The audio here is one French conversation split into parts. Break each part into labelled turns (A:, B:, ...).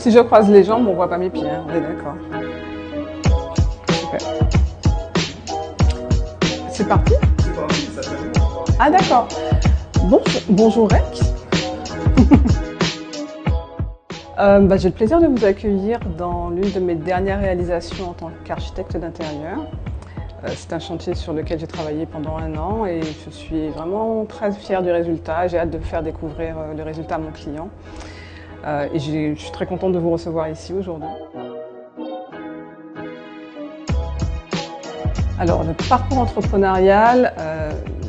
A: Si je croise les jambes, on ne voit pas mes pieds, hein, on est d'accord. Super. C'est parti?
B: C'est parti, ça fait bon.
A: Ah d'accord. Bonjour Rex. J'ai le plaisir de vous accueillir dans l'une de mes dernières réalisations en tant qu'architecte d'intérieur. C'est un chantier sur lequel j'ai travaillé pendant 1 an et je suis vraiment très fière du résultat. J'ai hâte de faire découvrir le résultat à mon client. Et je suis très contente de vous recevoir ici aujourd'hui. Alors, le parcours entrepreneurial,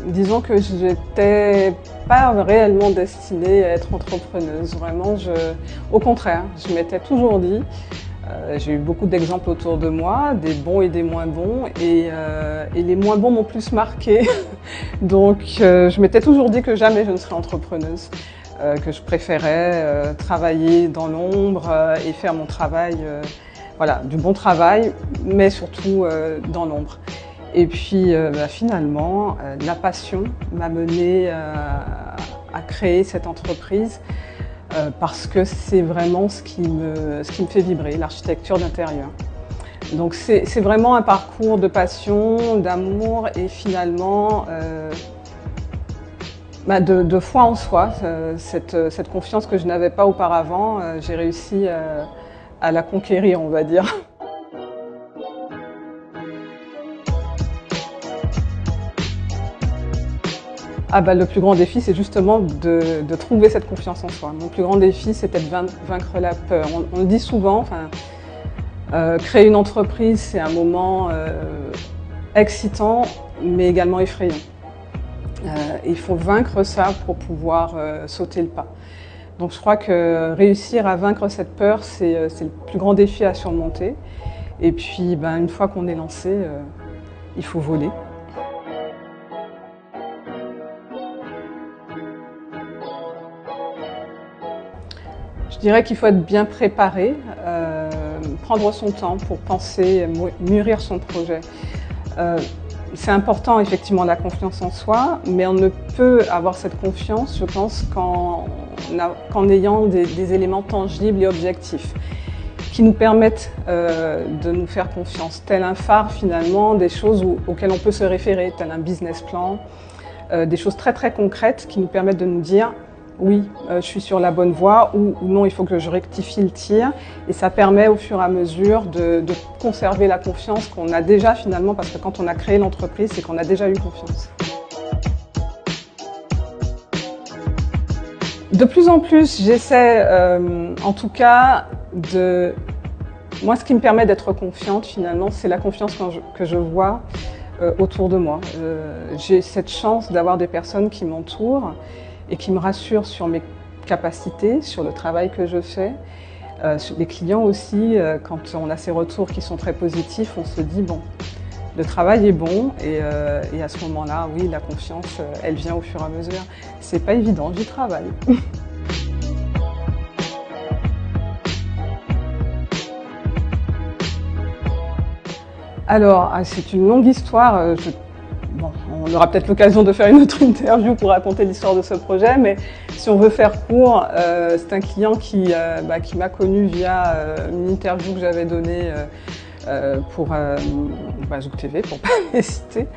A: disons que je n'étais pas réellement destinée à être entrepreneuse. Vraiment, au contraire, je m'étais toujours dit, j'ai eu beaucoup d'exemples autour de moi, des bons et des moins bons, et les moins bons m'ont plus marquée. Donc, je m'étais toujours dit que jamais je ne serais entrepreneuse, que je préférais travailler dans l'ombre et faire mon travail, voilà, du bon travail, mais surtout dans l'ombre. Et puis finalement, la passion m'a menée à créer cette entreprise parce que c'est vraiment ce qui me fait vibrer, l'architecture d'intérieur. Donc c'est vraiment un parcours de passion, d'amour et finalement de foi en soi. Cette confiance que je n'avais pas auparavant, j'ai réussi à la conquérir, on va dire. Le plus grand défi, c'est justement de trouver cette confiance en soi. Mon plus grand défi, c'était de vaincre la peur. On le dit souvent, créer une entreprise, c'est un moment excitant, mais également effrayant. Il faut vaincre ça pour pouvoir sauter le pas. Donc je crois que réussir à vaincre cette peur, c'est le plus grand défi à surmonter. Et puis, une fois qu'on est lancé, il faut voler. Je dirais qu'il faut être bien préparé, prendre son temps pour penser, mûrir son projet. C'est important effectivement la confiance en soi, mais on ne peut avoir cette confiance, je pense, qu'en ayant des éléments tangibles et objectifs qui nous permettent de nous faire confiance, tel un phare finalement, des choses auxquelles on peut se référer, tel un business plan, des choses très très concrètes qui nous permettent de nous dire oui, je suis sur la bonne voie ou non, il faut que je rectifie le tir. Et ça permet au fur et à mesure de conserver la confiance qu'on a déjà finalement, parce que quand on a créé l'entreprise, c'est qu'on a déjà eu confiance. De plus en plus, j'essaie en tout cas Moi, ce qui me permet d'être confiante finalement, c'est la confiance que je vois autour de moi. J'ai cette chance d'avoir des personnes qui m'entourent et qui me rassure sur mes capacités, sur le travail que je fais. Les clients aussi, quand on a ces retours qui sont très positifs, on se dit bon, le travail est bon et à ce moment-là, oui, la confiance, elle vient au fur et à mesure. C'est pas évident, j'y travaille. Alors, c'est une longue histoire. On aura peut-être l'occasion de faire une autre interview pour raconter l'histoire de ce projet, mais si on veut faire court, c'est un client qui m'a connu via une interview que j'avais donnée pour Zouk TV, pour ne pas les citer.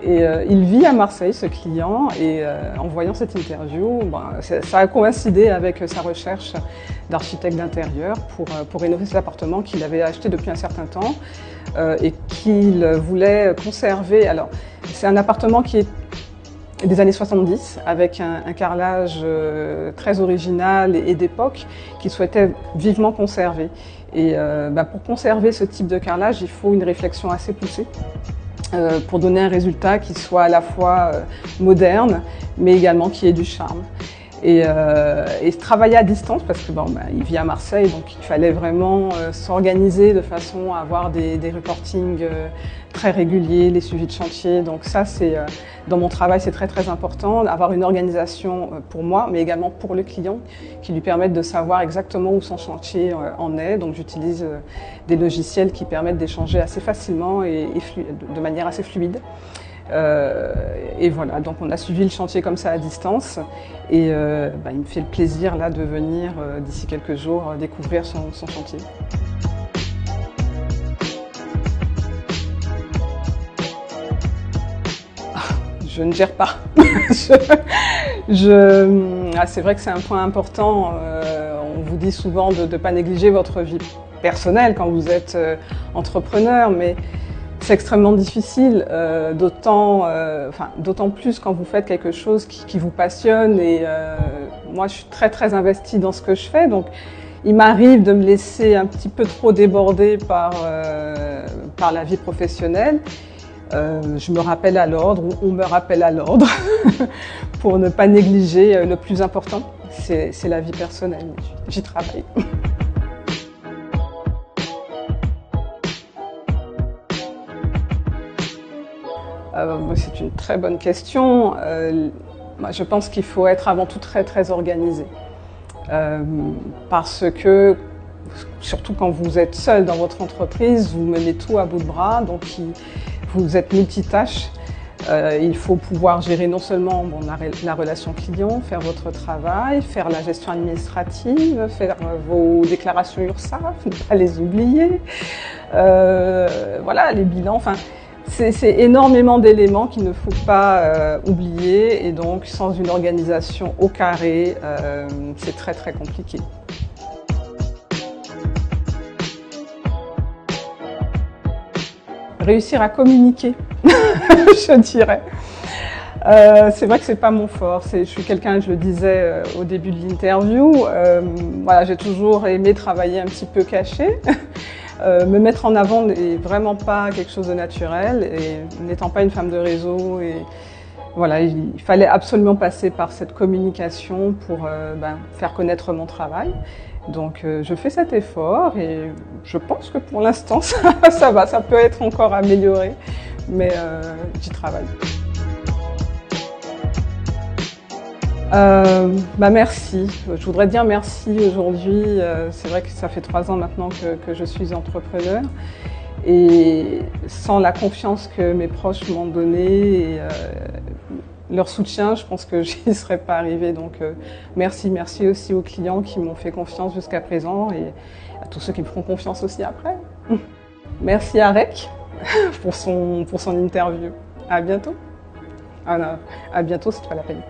A: Et il vit à Marseille, ce client, et en voyant cette interview, ça a coïncidé avec sa recherche d'architecte d'intérieur pour rénover cet appartement qu'il avait acheté depuis un certain temps et qu'il voulait conserver. Alors, c'est un appartement qui est des années 70, avec un carrelage très original et d'époque qu'il souhaitait vivement conserver. Et pour conserver ce type de carrelage, il faut une réflexion assez poussée. Pour donner un résultat qui soit à la fois moderne, mais également qui ait du charme. Et travailler à distance, parce que il vit à Marseille, donc il fallait vraiment s'organiser de façon à avoir des reportings très réguliers, les suivis de chantier. Donc ça, dans mon travail, c'est très très important d'avoir une organisation pour moi, mais également pour le client, qui lui permettent de savoir exactement où son chantier en est. Donc j'utilise des logiciels qui permettent d'échanger assez facilement et de manière assez fluide. Et voilà, donc on a suivi le chantier comme ça à distance. Et il me fait le plaisir là, de venir d'ici quelques jours découvrir son chantier. Je ne gère pas. C'est vrai que c'est un point important. On vous dit souvent de ne pas négliger votre vie personnelle quand vous êtes entrepreneur, mais c'est extrêmement difficile, d'autant plus quand vous faites quelque chose qui vous passionne. Et moi, je suis très investie dans ce que je fais, donc il m'arrive de me laisser un petit peu trop déborder par la vie professionnelle. Je me rappelle à l'ordre, ou on me rappelle à l'ordre, pour ne pas négliger le plus important, c'est la vie personnelle. J'y travaille. C'est une très bonne question. Je pense qu'il faut être avant tout très organisé. Parce que, surtout quand vous êtes seul dans votre entreprise, vous menez tout à bout de bras, donc vous êtes multitâche. Il faut pouvoir gérer non seulement la relation client, faire votre travail, faire la gestion administrative, faire vos déclarations URSSAF, ne pas les oublier, voilà, les bilans. Enfin, c'est énormément d'éléments qu'il ne faut pas oublier, et donc sans une organisation au carré, c'est très compliqué. Réussir à communiquer, je dirais. C'est vrai que c'est pas mon fort. Je suis quelqu'un, je le disais au début de l'interview, voilà, j'ai toujours aimé travailler un petit peu caché. Me mettre en avant n'est vraiment pas quelque chose de naturel, et n'étant pas une femme de réseau, et voilà, il fallait absolument passer par cette communication pour faire connaître mon travail. Donc je fais cet effort, et je pense que pour l'instant ça va, ça peut être encore amélioré, mais j'y travaille. Merci. Je voudrais dire merci aujourd'hui. C'est vrai que ça fait 3 ans maintenant que je suis entrepreneur, et sans la confiance que mes proches m'ont donnée et leur soutien, je pense que j'y serais pas arrivée. Donc merci aussi aux clients qui m'ont fait confiance jusqu'à présent, et à tous ceux qui me feront confiance aussi après. Merci à Rec pour son interview. À bientôt. Ah non, à bientôt, c'est pas la peine.